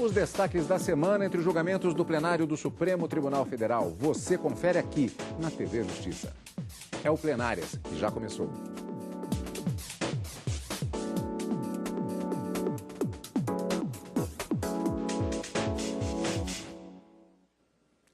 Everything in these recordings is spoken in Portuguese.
Os destaques da semana entre os julgamentos do plenário do Supremo Tribunal Federal. Você confere aqui na TV Justiça. É o Plenárias, que já começou.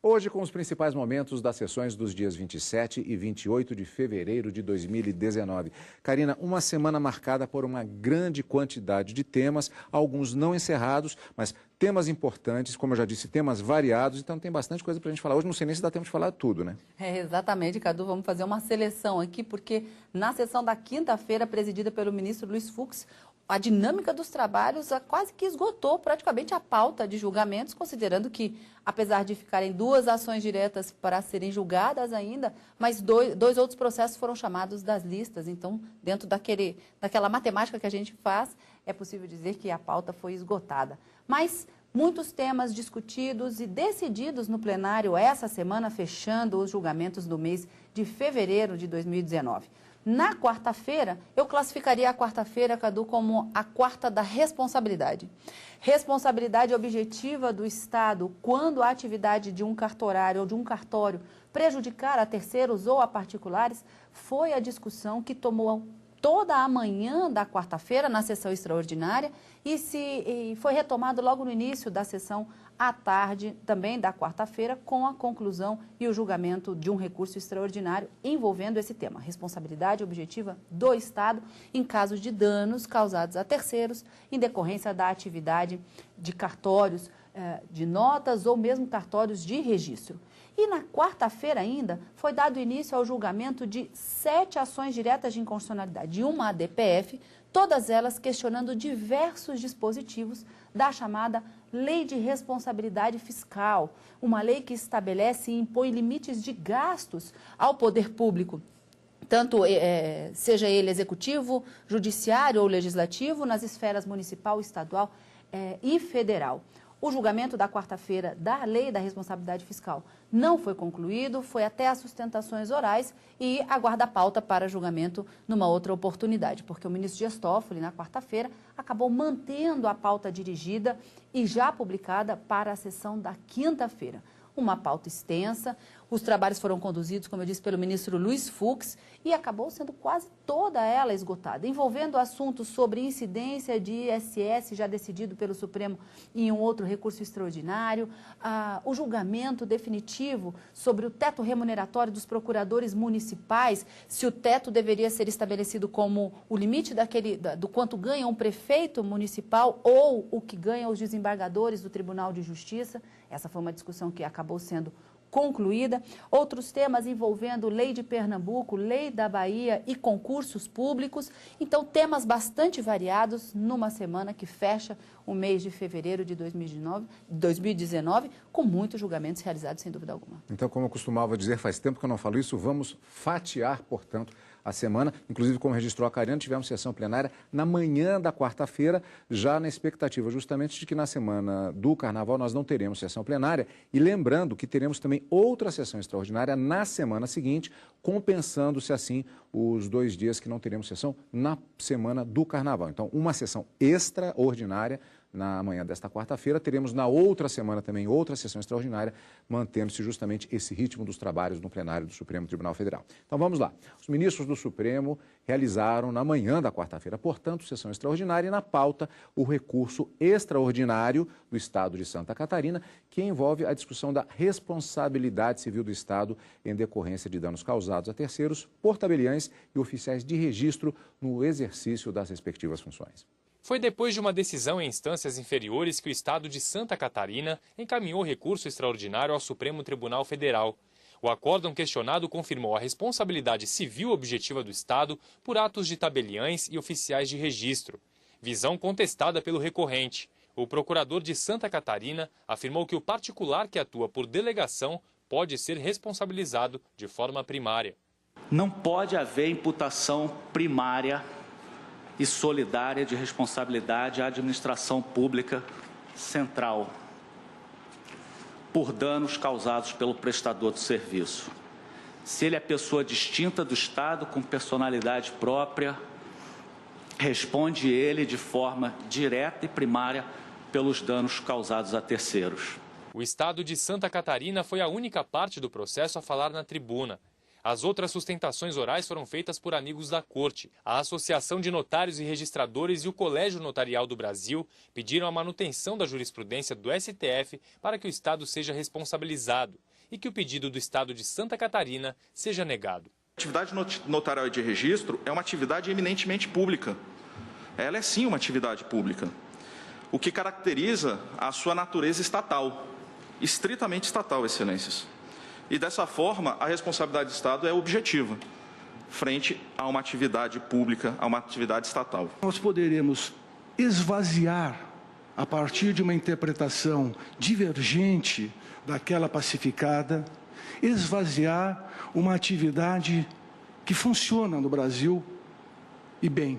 Hoje, com os principais momentos das sessões dos dias 27 e 28 de fevereiro de 2019. Karina, uma semana marcada por uma grande quantidade de temas, alguns não encerrados, mas temas importantes, como eu já disse, temas variados, então tem bastante coisa para a gente falar. Hoje não sei nem se dá tempo de falar tudo, né? Exatamente, Cadu, vamos fazer uma seleção aqui, porque na sessão da quinta-feira, presidida pelo ministro Luiz Fux, a dinâmica dos trabalhos quase que esgotou praticamente a pauta de julgamentos, considerando que, apesar de ficarem 2 ações diretas para serem julgadas ainda, mas dois outros processos foram chamados das listas. Então, dentro daquela matemática que a gente faz, é possível dizer que a pauta foi esgotada. Mas muitos temas discutidos e decididos no plenário essa semana, fechando os julgamentos do mês de fevereiro de 2019. Na quarta-feira, eu classificaria a quarta-feira, Cadu, como a quarta da responsabilidade. Responsabilidade objetiva do Estado quando a atividade de um cartorário ou de um cartório prejudicar a terceiros ou a particulares foi a discussão que tomou toda a manhã da quarta-feira na sessão extraordinária e foi retomado logo no início da sessão à tarde, também da quarta-feira, com a conclusão e o julgamento de um recurso extraordinário envolvendo esse tema, responsabilidade objetiva do Estado em casos de danos causados a terceiros em decorrência da atividade de cartórios de notas ou mesmo cartórios de registro. E na quarta-feira ainda foi dado início ao julgamento de 7 ações diretas de inconstitucionalidade e uma ADPF, todas elas questionando diversos dispositivos da chamada Lei de Responsabilidade Fiscal, uma lei que estabelece e impõe limites de gastos ao poder público, tanto seja ele executivo, judiciário ou legislativo, nas esferas municipal, estadual e federal. O julgamento da quarta-feira da Lei da Responsabilidade Fiscal não foi concluído, foi até as sustentações orais e aguarda a pauta para julgamento numa outra oportunidade, porque o ministro Dias Toffoli, na quarta-feira, acabou mantendo a pauta dirigida e já publicada para a sessão da quinta-feira. Uma pauta extensa, os trabalhos foram conduzidos, como eu disse, pelo ministro Luiz Fux e acabou sendo quase toda ela esgotada, envolvendo assuntos sobre incidência de ISS já decidido pelo Supremo em um outro recurso extraordinário, o julgamento definitivo sobre o teto remuneratório dos procuradores municipais, se o teto deveria ser estabelecido como o limite do quanto ganha um prefeito municipal ou o que ganham os desembargadores do Tribunal de Justiça. Essa foi uma discussão que acabou sendo concluída. Outros temas envolvendo Lei de Pernambuco, Lei da Bahia e concursos públicos. Então, temas bastante variados numa semana que fecha o mês de fevereiro de 2019, com muitos julgamentos realizados, sem dúvida alguma. Então, como eu costumava dizer, faz tempo que eu não falo isso, vamos fatiar, portanto, a semana. Inclusive, como registrou a Karina, tivemos sessão plenária na manhã da quarta-feira, já na expectativa justamente de que na semana do Carnaval nós não teremos sessão plenária. E lembrando que teremos também outra sessão extraordinária na semana seguinte, compensando-se assim os 2 dias que não teremos sessão na semana do Carnaval. Então, uma sessão extraordinária na manhã desta quarta-feira. Teremos na outra semana também outra sessão extraordinária, mantendo-se justamente esse ritmo dos trabalhos no plenário do Supremo Tribunal Federal. Então vamos lá. Os ministros do Supremo realizaram na manhã da quarta-feira, portanto, sessão extraordinária e na pauta o recurso extraordinário do Estado de Santa Catarina, que envolve a discussão da responsabilidade civil do Estado em decorrência de danos causados a terceiros, por tabeliães e oficiais de registro no exercício das respectivas funções. Foi depois de uma decisão em instâncias inferiores que o Estado de Santa Catarina encaminhou recurso extraordinário ao Supremo Tribunal Federal. O acórdão questionado confirmou a responsabilidade civil objetiva do Estado por atos de tabeliães e oficiais de registro. Visão contestada pelo recorrente. O procurador de Santa Catarina afirmou que o particular que atua por delegação pode ser responsabilizado de forma primária. Não pode haver imputação primária e solidária de responsabilidade à administração pública central por danos causados pelo prestador de serviço. Se ele é pessoa distinta do Estado, com personalidade própria, responde ele de forma direta e primária pelos danos causados a terceiros. O estado de Santa Catarina foi a única parte do processo a falar na tribuna. As outras sustentações orais foram feitas por amigos da Corte. A Associação de Notários e Registradores e o Colégio Notarial do Brasil pediram a manutenção da jurisprudência do STF para que o Estado seja responsabilizado e que o pedido do Estado de Santa Catarina seja negado. A atividade notarial e de registro é uma atividade eminentemente pública. Ela é sim uma atividade pública, o que caracteriza a sua natureza estatal, estritamente estatal, excelências. E dessa forma, a responsabilidade do Estado é objetiva, frente a uma atividade pública, a uma atividade estatal. Nós poderemos esvaziar, a partir de uma interpretação divergente daquela pacificada, esvaziar uma atividade que funciona no Brasil e bem,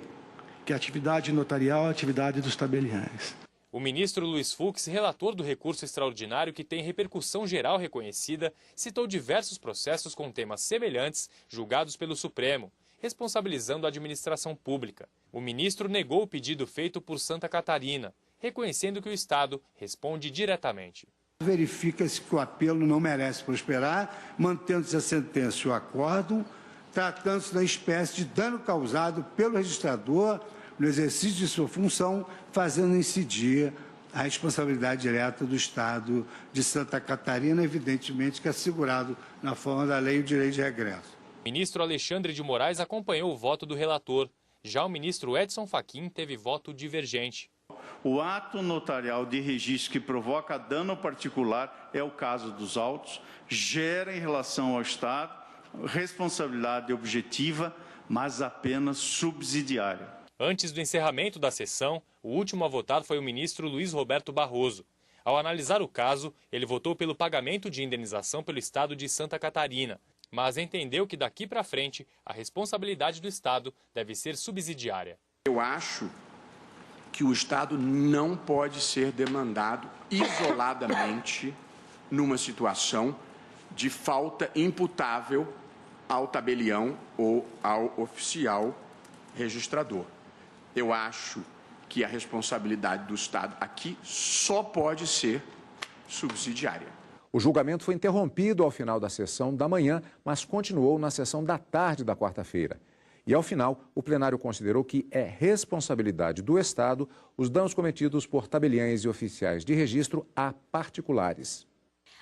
que é a atividade notarial, a atividade dos tabeliães. O ministro Luiz Fux, relator do recurso extraordinário que tem repercussão geral reconhecida, citou diversos processos com temas semelhantes julgados pelo Supremo, responsabilizando a administração pública. O ministro negou o pedido feito por Santa Catarina, reconhecendo que o Estado responde diretamente. Verifica-se que o apelo não merece prosperar, mantendo-se a sentença e o acórdão, tratando-se da espécie de dano causado pelo registrador no exercício de sua função, fazendo incidir a responsabilidade direta do Estado de Santa Catarina, evidentemente que é assegurado na forma da lei o direito de regresso. O ministro Alexandre de Moraes acompanhou o voto do relator. Já o ministro Edson Fachin teve voto divergente. O ato notarial de registro que provoca dano particular é o caso dos autos, gera em relação ao Estado responsabilidade objetiva, mas apenas subsidiária. Antes do encerramento da sessão, o último a votar foi o ministro Luiz Roberto Barroso. Ao analisar o caso, ele votou pelo pagamento de indenização pelo Estado de Santa Catarina, mas entendeu que daqui para frente a responsabilidade do Estado deve ser subsidiária. Eu acho que o Estado não pode ser demandado isoladamente numa situação de falta imputável ao tabelião ou ao oficial registrador. Eu acho que a responsabilidade do Estado aqui só pode ser subsidiária. O julgamento foi interrompido ao final da sessão da manhã, mas continuou na sessão da tarde da quarta-feira. E, ao final, o plenário considerou que é responsabilidade do Estado os danos cometidos por tabeliães e oficiais de registro a particulares.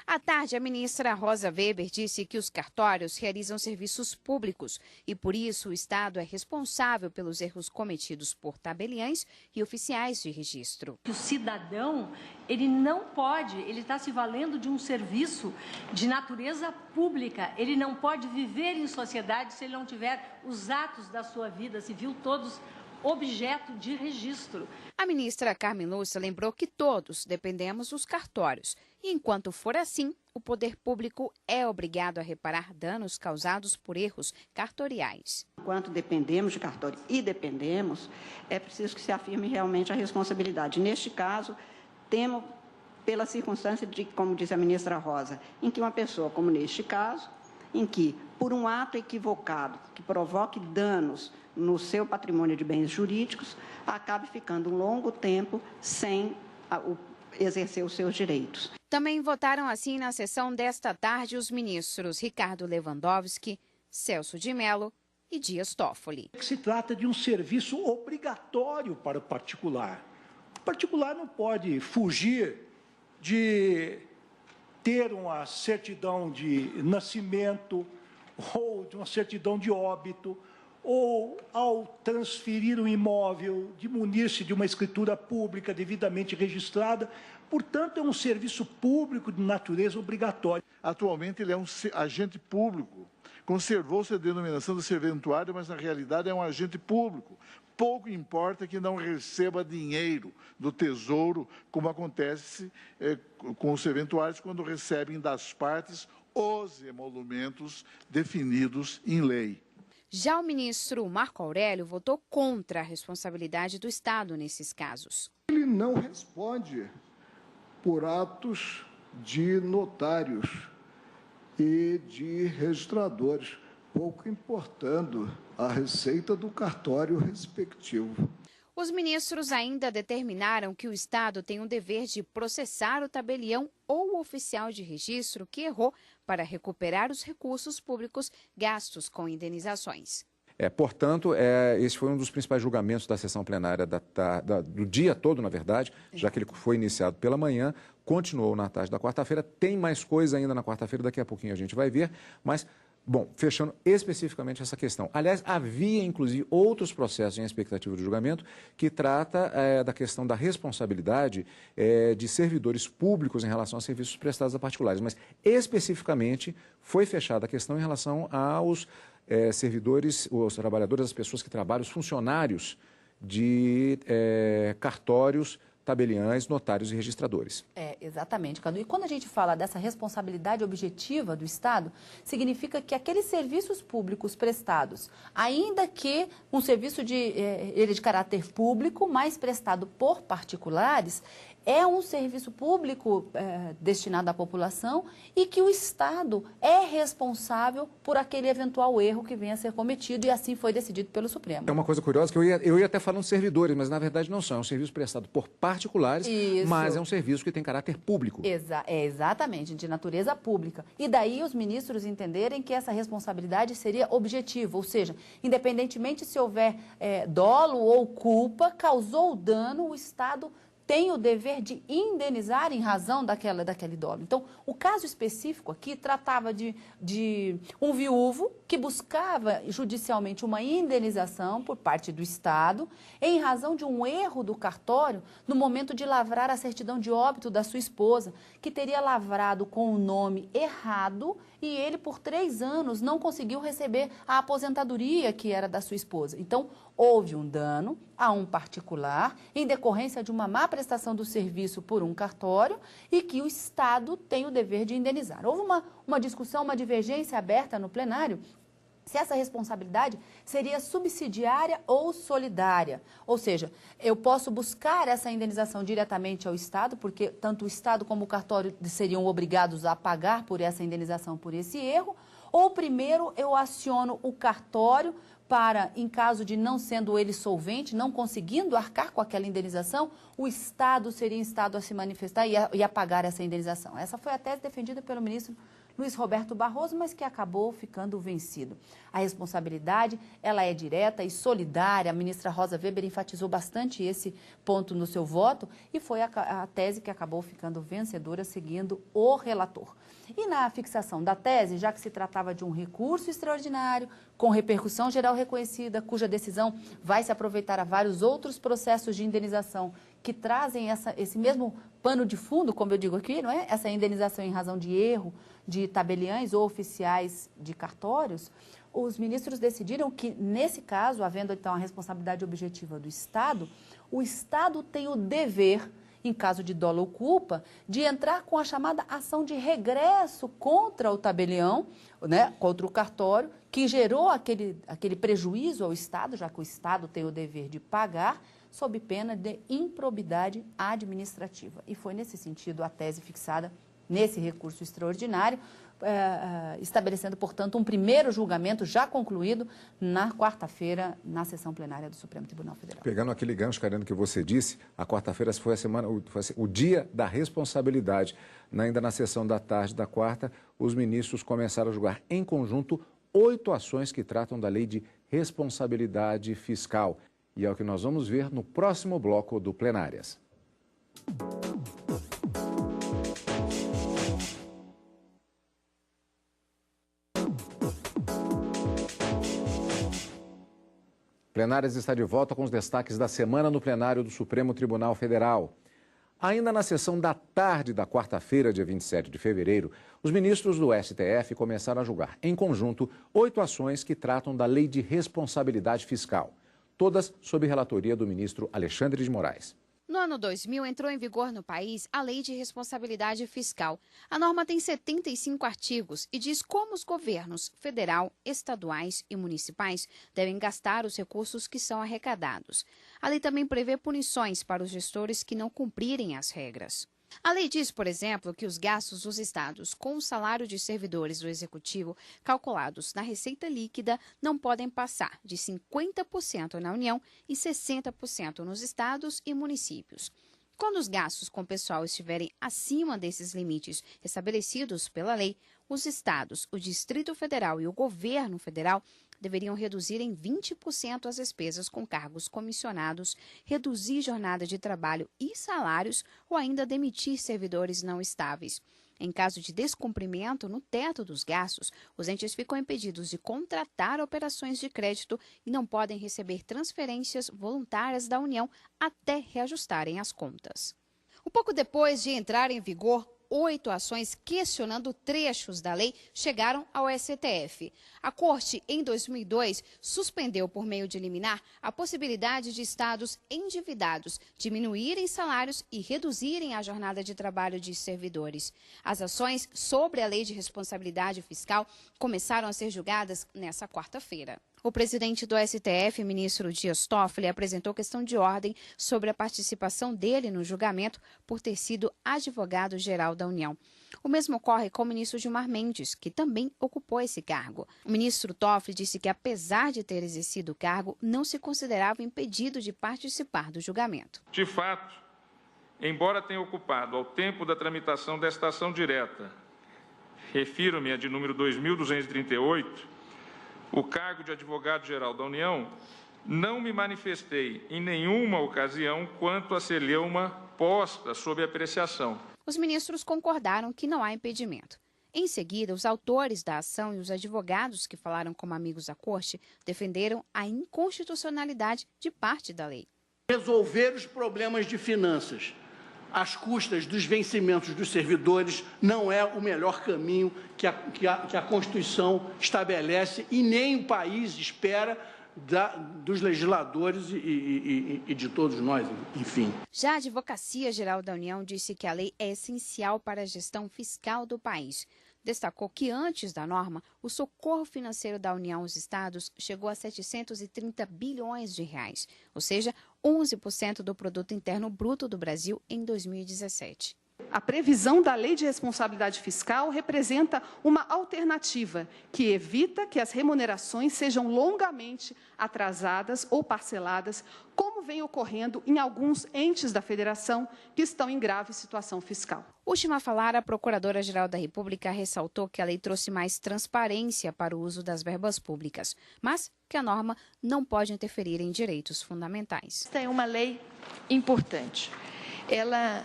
À tarde, a ministra Rosa Weber disse que os cartórios realizam serviços públicos e, por isso, o Estado é responsável pelos erros cometidos por tabeliães e oficiais de registro. O cidadão, ele não pode, ele está se valendo de um serviço de natureza pública. Ele não pode viver em sociedade se ele não tiver os atos da sua vida civil todos objeto de registro. A ministra Carmen Lúcia lembrou que todos dependemos dos cartórios. E, enquanto for assim, o poder público é obrigado a reparar danos causados por erros cartoriais. Enquanto dependemos de cartório e dependemos, é preciso que se afirme realmente a responsabilidade. Neste caso, temos, pela circunstância de, como disse a ministra Rosa, em que uma pessoa, como neste caso, em que, por um ato equivocado que provoque danos no seu patrimônio de bens jurídicos, acabe ficando um longo tempo sem exercer os seus direitos. Também votaram assim na sessão desta tarde os ministros Ricardo Lewandowski, Celso de Mello e Dias Toffoli. Se trata de um serviço obrigatório para o particular. O particular não pode fugir de ter uma certidão de nascimento ou de uma certidão de óbito, ou, ao transferir o imóvel, de munir-se de uma escritura pública devidamente registrada. Portanto, é um serviço público de natureza obrigatória. Atualmente, ele é um agente público. Conservou-se a denominação de serventuário, mas, na realidade, é um agente público. Pouco importa que não receba dinheiro do Tesouro, como acontece com os serventuários, quando recebem das partes os emolumentos definidos em lei. Já o ministro Marco Aurélio votou contra a responsabilidade do Estado nesses casos. Ele não responde por atos de notários e de registradores, pouco importando a receita do cartório respectivo. Os ministros ainda determinaram que o Estado tem o dever de processar o tabelião ou o oficial de registro que errou para recuperar os recursos públicos gastos com indenizações. Portanto, esse foi um dos principais julgamentos da sessão plenária do dia todo, na verdade, já que ele foi iniciado pela manhã, continuou na tarde da quarta-feira. Tem mais coisa ainda na quarta-feira, daqui a pouquinho a gente vai ver, mas, bom, fechando especificamente essa questão. Aliás, havia, inclusive, outros processos em expectativa de julgamento que trata da questão da responsabilidade de servidores públicos em relação a serviços prestados a particulares, mas, especificamente, foi fechada a questão em relação aos servidores, os trabalhadores, as pessoas que trabalham, os funcionários de cartórios, tabeliães, notários e registradores. Exatamente, Cadu. E quando a gente fala dessa responsabilidade objetiva do Estado, significa que aqueles serviços públicos prestados, ainda que um serviço ele de caráter público, mas prestado por particulares, é um serviço público destinado à população e que o Estado é responsável por aquele eventual erro que venha a ser cometido, e assim foi decidido pelo Supremo. É uma coisa curiosa que eu ia até falando servidores, mas na verdade não são. É um serviço prestado por particulares, mas é um serviço que tem caráter público. Exatamente, de natureza pública. E daí os ministros entenderem que essa responsabilidade seria objetiva, ou seja, independentemente se houver dolo ou culpa, causou dano, o Estado tem o dever de indenizar em razão daquele dolo. Então, o caso específico aqui tratava de um viúvo que buscava judicialmente uma indenização por parte do Estado em razão de um erro do cartório no momento de lavrar a certidão de óbito da sua esposa, que teria lavrado com o nome errado e ele, por 3 anos, não conseguiu receber a aposentadoria que era da sua esposa. Então, houve um dano a um particular em decorrência de uma má prestação do serviço por um cartório e que o Estado tem o dever de indenizar. Houve uma discussão, uma divergência aberta no plenário se essa responsabilidade seria subsidiária ou solidária. Ou seja, eu posso buscar essa indenização diretamente ao Estado, porque tanto o Estado como o cartório seriam obrigados a pagar por essa indenização, por esse erro, ou primeiro eu aciono o cartório para, em caso de não sendo ele solvente, não conseguindo arcar com aquela indenização, o Estado seria instado a se manifestar e a pagar essa indenização. Essa foi a tese defendida pelo ministro Luiz Roberto Barroso, mas que acabou ficando vencido. A responsabilidade, ela é direta e solidária. A ministra Rosa Weber enfatizou bastante esse ponto no seu voto e foi a tese que acabou ficando vencedora, seguindo o relator. E na fixação da tese, já que se tratava de um recurso extraordinário, com repercussão geral reconhecida, cuja decisão vai se aproveitar a vários outros processos de indenização que trazem esse mesmo pano de fundo, como eu digo aqui, não é? Essa indenização em razão de erro de tabeliães ou oficiais de cartórios, os ministros decidiram que, nesse caso, havendo então a responsabilidade objetiva do Estado, o Estado tem o dever, em caso de dolo ou culpa, de entrar com a chamada ação de regresso contra o tabelião, né, contra o cartório, que gerou aquele prejuízo ao Estado, já que o Estado tem o dever de pagar, sob pena de improbidade administrativa. E foi nesse sentido a tese fixada nesse recurso extraordinário, estabelecendo, portanto, um primeiro julgamento já concluído na quarta-feira, na sessão plenária do Supremo Tribunal Federal. Pegando aquele gancho, Karina, que você disse, a quarta-feira foi o dia da responsabilidade. Ainda na sessão da tarde da quarta, os ministros começaram a julgar em conjunto 8 ações que tratam da lei de responsabilidade fiscal. E é o que nós vamos ver no próximo bloco do Plenárias. Plenárias está de volta com os destaques da semana no plenário do Supremo Tribunal Federal. Ainda na sessão da tarde da quarta-feira, dia 27 de fevereiro, os ministros do STF começaram a julgar, em conjunto, 8 ações que tratam da lei de responsabilidade fiscal, todas sob relatoria do ministro Alexandre de Moraes. No ano 2000, entrou em vigor no país a Lei de Responsabilidade Fiscal. A norma tem 75 artigos e diz como os governos federal, estaduais e municipais devem gastar os recursos que são arrecadados. A lei também prevê punições para os gestores que não cumprirem as regras. A lei diz, por exemplo, que os gastos dos estados com o salário de servidores do Executivo calculados na receita líquida não podem passar de 50% na União e 60% nos estados e municípios. Quando os gastos com pessoal estiverem acima desses limites estabelecidos pela lei, os estados, o Distrito Federal e o governo federal deveriam reduzir em 20% as despesas com cargos comissionados, reduzir jornada de trabalho e salários ou ainda demitir servidores não estáveis. Em caso de descumprimento no teto dos gastos, os entes ficam impedidos de contratar operações de crédito e não podem receber transferências voluntárias da União até reajustarem as contas. Um pouco depois de entrar em vigor, 8 ações questionando trechos da lei chegaram ao STF. A Corte, em 2002, suspendeu por meio de liminar a possibilidade de estados endividados diminuírem salários e reduzirem a jornada de trabalho de servidores. As ações sobre a Lei de Responsabilidade Fiscal começaram a ser julgadas nesta quarta-feira. O presidente do STF, ministro Dias Toffoli, apresentou questão de ordem sobre a participação dele no julgamento por ter sido advogado-geral da União. O mesmo ocorre com o ministro Gilmar Mendes, que também ocupou esse cargo. O ministro Toffoli disse que, apesar de ter exercido o cargo, não se considerava impedido de participar do julgamento. De fato, embora tenha ocupado ao tempo da tramitação desta ação direta, refiro-me a de número 2238, o cargo de advogado-geral da União, não me manifestei em nenhuma ocasião quanto a celeuma posta sob apreciação. Os ministros concordaram que não há impedimento. Em seguida, os autores da ação e os advogados que falaram como amigos à Corte defenderam a inconstitucionalidade de parte da lei. Resolver os problemas de finanças às custas dos vencimentos dos servidores não é o melhor caminho que a Constituição estabelece e nem o país espera dos legisladores e de todos nós, enfim. Já a Advocacia Geral da União disse que a lei é essencial para a gestão fiscal do país. Destacou que antes da norma, o socorro financeiro da União aos estados chegou a 730 bilhões de reais, ou seja, 11% do produto interno bruto do Brasil em 2017. A previsão da Lei de Responsabilidade Fiscal representa uma alternativa que evita que as remunerações sejam longamente atrasadas ou parceladas, como vem ocorrendo em alguns entes da Federação que estão em grave situação fiscal. Última a falar, a Procuradora-Geral da República ressaltou que a lei trouxe mais transparência para o uso das verbas públicas, mas que a norma não pode interferir em direitos fundamentais. Esta é uma lei importante. Ela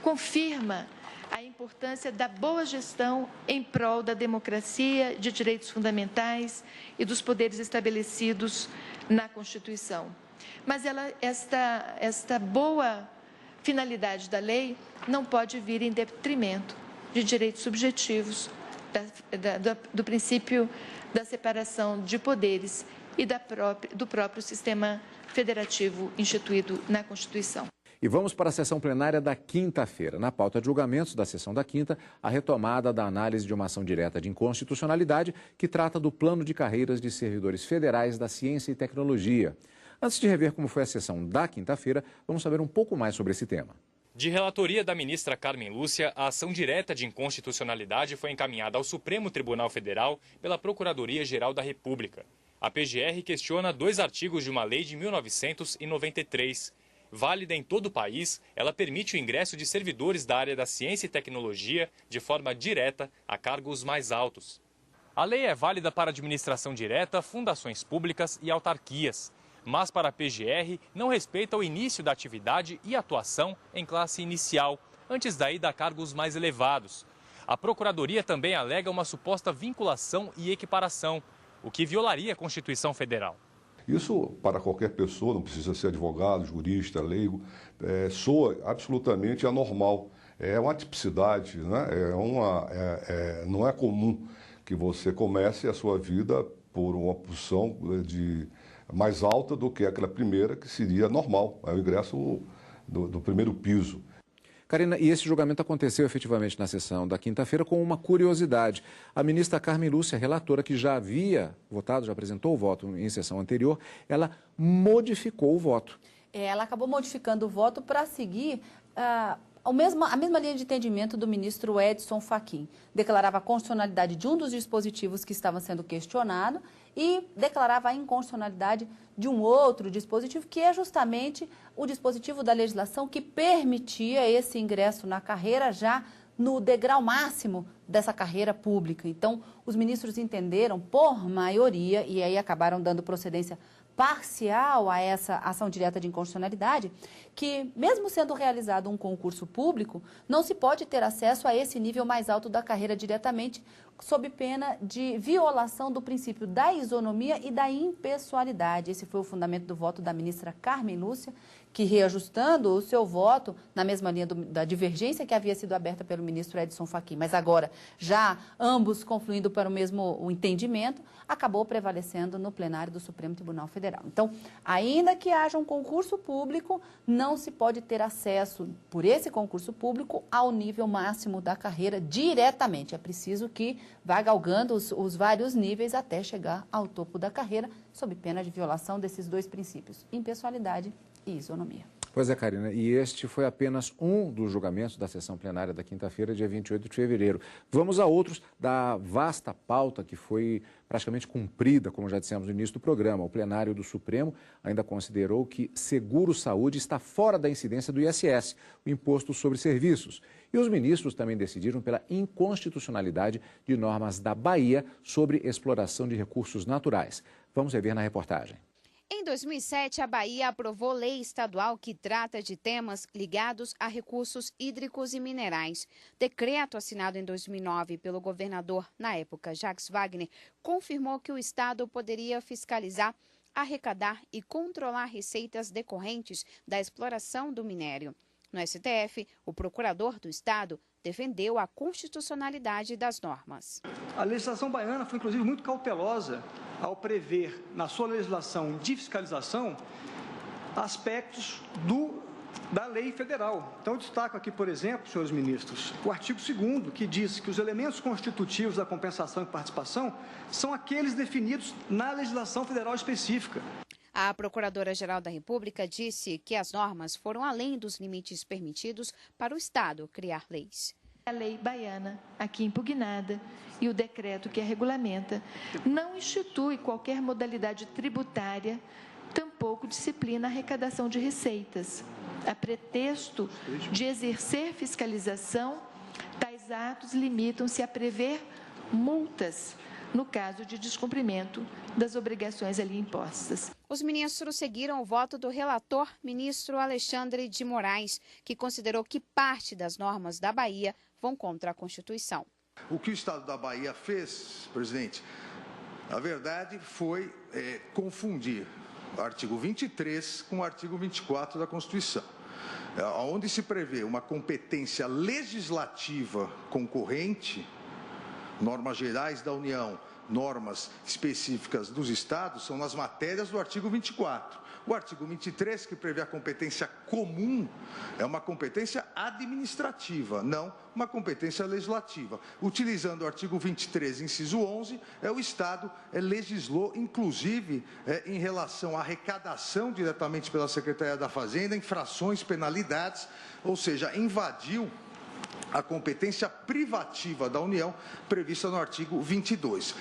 confirma a importância da boa gestão em prol da democracia, de direitos fundamentais e dos poderes estabelecidos na Constituição. Mas esta boa finalidade da lei não pode vir em detrimento de direitos subjetivos, do princípio da separação de poderes e do próprio sistema federativo instituído na Constituição. E vamos para a sessão plenária da quinta-feira. Na pauta de julgamentos da sessão da quinta, a retomada da análise de uma ação direta de inconstitucionalidade que trata do plano de carreiras de servidores federais da ciência e tecnologia. Antes de rever como foi a sessão da quinta-feira, vamos saber um pouco mais sobre esse tema. De relatoria da ministra Carmen Lúcia, a ação direta de inconstitucionalidade foi encaminhada ao Supremo Tribunal Federal pela Procuradoria-Geral da República. A PGR questiona 2 artigos de uma lei de 1993. Válida em todo o país, ela permite o ingresso de servidores da área da ciência e tecnologia de forma direta a cargos mais altos. A lei é válida para administração direta, fundações públicas e autarquias, mas para a PGR não respeita o início da atividade e atuação em classe inicial, antes da ida a cargos mais elevados. A Procuradoria também alega uma suposta vinculação e equiparação, o que violaria a Constituição Federal. Isso, para qualquer pessoa, não precisa ser advogado, jurista, leigo, soa absolutamente anormal. É uma tipicidade, né? Não é comum que você comece a sua vida por uma posição mais alta do que aquela primeira, que seria normal, é o ingresso do primeiro piso. Karina, e esse julgamento aconteceu efetivamente na sessão da quinta-feira com uma curiosidade. A ministra Carmen Lúcia, relatora que já havia votado, já apresentou o voto em sessão anterior, ela modificou o voto. Ela acabou modificando o voto para seguir a mesma linha de entendimento do ministro Edson Fachin. Declarava a constitucionalidade de um dos dispositivos que estavam sendo questionado e declarava a inconstitucionalidade de um outro dispositivo, que é justamente o dispositivo da legislação que permitia esse ingresso na carreira já no degrau máximo dessa carreira pública. Então, os ministros entenderam, por maioria, e aí acabaram dando procedência parcial a essa ação direta de inconstitucionalidade, que, mesmo sendo realizado um concurso público, não se pode ter acesso a esse nível mais alto da carreira diretamente, sob pena de violação do princípio da isonomia e da impessoalidade. Esse foi o fundamento do voto da ministra Carmen Lúcia, que, reajustando o seu voto na mesma linha da divergência que havia sido aberta pelo ministro Edson Fachin, mas agora já ambos confluindo para o mesmo entendimento, acabou prevalecendo no plenário do Supremo Tribunal Federal. Então, ainda que haja um concurso público, não se pode ter acesso, por esse concurso público, ao nível máximo da carreira diretamente. É preciso que vá galgando os vários níveis até chegar ao topo da carreira, sob pena de violação desses dois princípios, impessoalidade e isonomia. Pois é, Karina, e este foi apenas um dos julgamentos da sessão plenária da quinta-feira, dia 28 de fevereiro. Vamos a outros da vasta pauta que foi praticamente cumprida, como já dissemos no início do programa. O plenário do Supremo ainda considerou que seguro-saúde está fora da incidência do ISS, o Imposto sobre Serviços. E os ministros também decidiram pela inconstitucionalidade de normas da Bahia sobre exploração de recursos naturais. Vamos rever na reportagem. Em 2007, a Bahia aprovou lei estadual que trata de temas ligados a recursos hídricos e minerais. Decreto assinado em 2009 pelo governador, na época, Jacques Wagner, confirmou que o Estado poderia fiscalizar, arrecadar e controlar receitas decorrentes da exploração do minério. No STF, o procurador do Estado defendeu a constitucionalidade das normas. A legislação baiana foi, inclusive, muito cautelosa ao prever, na sua legislação de fiscalização, aspectos da lei federal. Então, eu destaco aqui, por exemplo, senhores ministros, o artigo 2º, que diz que os elementos constitutivos da compensação e participação são aqueles definidos na legislação federal específica. A Procuradora-Geral da República disse que as normas foram além dos limites permitidos para o Estado criar leis. A lei baiana, aqui impugnada, e o decreto que a regulamenta, não institui qualquer modalidade tributária, tampouco disciplina a arrecadação de receitas. A pretexto de exercer fiscalização, tais atos limitam-se a prever multas no caso de descumprimento das obrigações ali impostas. Os ministros seguiram o voto do relator, ministro Alexandre de Moraes, que considerou que parte das normas da Bahia vão contra a Constituição. O que o Estado da Bahia fez, presidente, na verdade foi confundir o artigo 23 com o artigo 24 da Constituição, onde se prevê uma competência legislativa concorrente, normas gerais da União, normas específicas dos estados, são nas matérias do artigo 24. O artigo 23, que prevê a competência comum, é uma competência administrativa, não uma competência legislativa. Utilizando o artigo 23, inciso 11, o Estado legislou, inclusive, em relação à arrecadação diretamente pela Secretaria da Fazenda, infrações, penalidades, ou seja, invadiu a competência privativa da União prevista no artigo 22.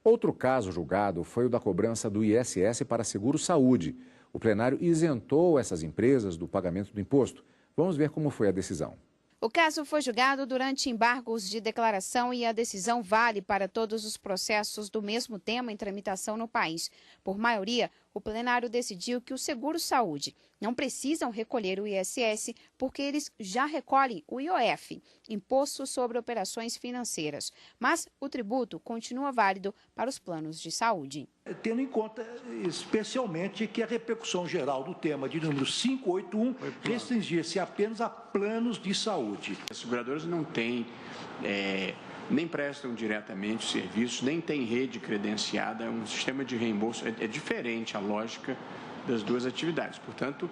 Outro caso julgado foi o da cobrança do ISS para seguro-saúde. O plenário isentou essas empresas do pagamento do imposto. Vamos ver como foi a decisão. O caso foi julgado durante embargos de declaração e a decisão vale para todos os processos do mesmo tema em tramitação no país. Por maioria, o plenário decidiu que os seguros-saúde não precisam recolher o ISS porque eles já recolhem o IOF, Imposto sobre Operações Financeiras. Mas o tributo continua válido para os planos de saúde. Tendo em conta, especialmente, que a repercussão geral do tema de número 581 restringir-se apenas a planos de saúde. As seguradoras não têm, nem prestam diretamente serviços, nem têm rede credenciada, um sistema de reembolso, é diferente a lógica das duas atividades. Portanto,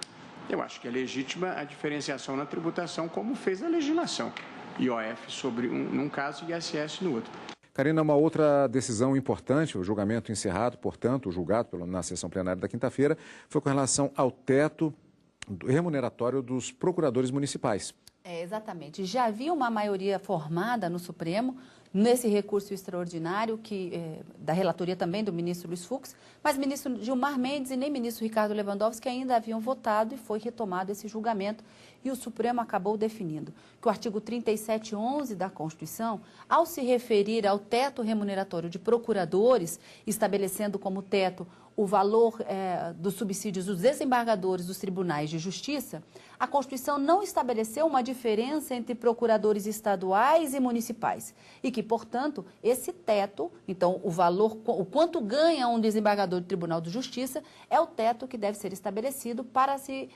eu acho que é legítima a diferenciação na tributação, como fez a legislação. IOF sobre num caso e ISS no outro. Karina, uma outra decisão importante, o julgamento encerrado, portanto, julgado na sessão plenária da quinta-feira, foi com relação ao teto remuneratório dos procuradores municipais. Exatamente. Já havia uma maioria formada no Supremo nesse recurso extraordinário da relatoria também do ministro Luiz Fux, mas ministro Gilmar Mendes e nem ministro Ricardo Lewandowski ainda haviam votado e foi retomado esse julgamento. E o Supremo acabou definindo que o artigo 3711 da Constituição, ao se referir ao teto remuneratório de procuradores, estabelecendo como teto o valor dos subsídios dos desembargadores dos tribunais de justiça, a Constituição não estabeleceu uma diferença entre procuradores estaduais e municipais. E que, portanto, esse teto, então o valor, o quanto ganha um desembargador do Tribunal de Justiça, é o teto que deve ser estabelecido para se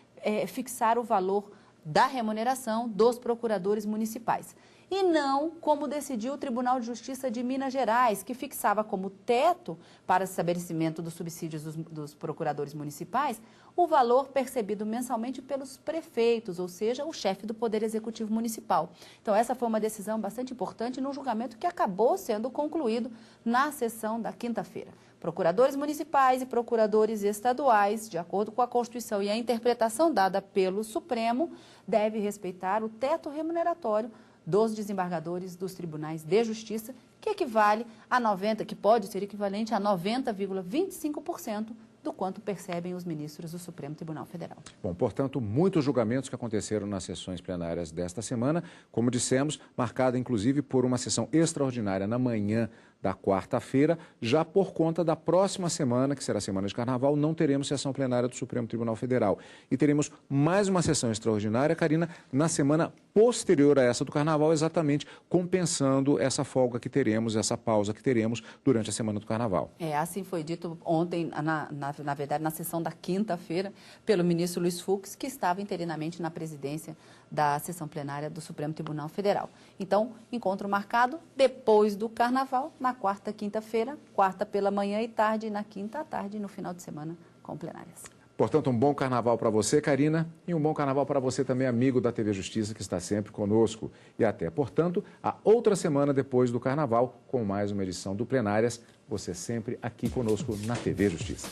fixar o valor da remuneração dos procuradores municipais. E não como decidiu o Tribunal de Justiça de Minas Gerais, que fixava como teto para o estabelecimento dos subsídios dos procuradores municipais o valor percebido mensalmente pelos prefeitos, ou seja, o chefe do Poder Executivo Municipal. Então, essa foi uma decisão bastante importante num julgamento que acabou sendo concluído na sessão da quinta-feira. Procuradores municipais e procuradores estaduais, de acordo com a Constituição e a interpretação dada pelo Supremo, devem respeitar o teto remuneratório dos desembargadores dos tribunais de justiça, que equivale a 90, que pode ser equivalente a 90,25% do quanto percebem os ministros do Supremo Tribunal Federal. Bom, portanto, muitos julgamentos que aconteceram nas sessões plenárias desta semana, como dissemos, marcada inclusive por uma sessão extraordinária na manhã da quarta-feira, já por conta da próxima semana, que será a semana de Carnaval, não teremos sessão plenária do Supremo Tribunal Federal. E teremos mais uma sessão extraordinária, Karina, na semana posterior a essa do Carnaval, exatamente compensando essa folga que teremos, essa pausa que teremos durante a semana do Carnaval. Assim foi dito ontem, na verdade, na sessão da quinta-feira, pelo ministro Luiz Fux, que estava interinamente na presidência da sessão plenária do Supremo Tribunal Federal. Então, encontro marcado depois do Carnaval, na quarta, quinta-feira, quarta pela manhã e tarde, e na quinta à tarde, no final de semana, com plenárias. Portanto, um bom Carnaval para você, Karina, e um bom Carnaval para você também, amigo da TV Justiça, que está sempre conosco. E até, portanto, a outra semana depois do Carnaval, com mais uma edição do Plenárias, você sempre aqui conosco na TV Justiça.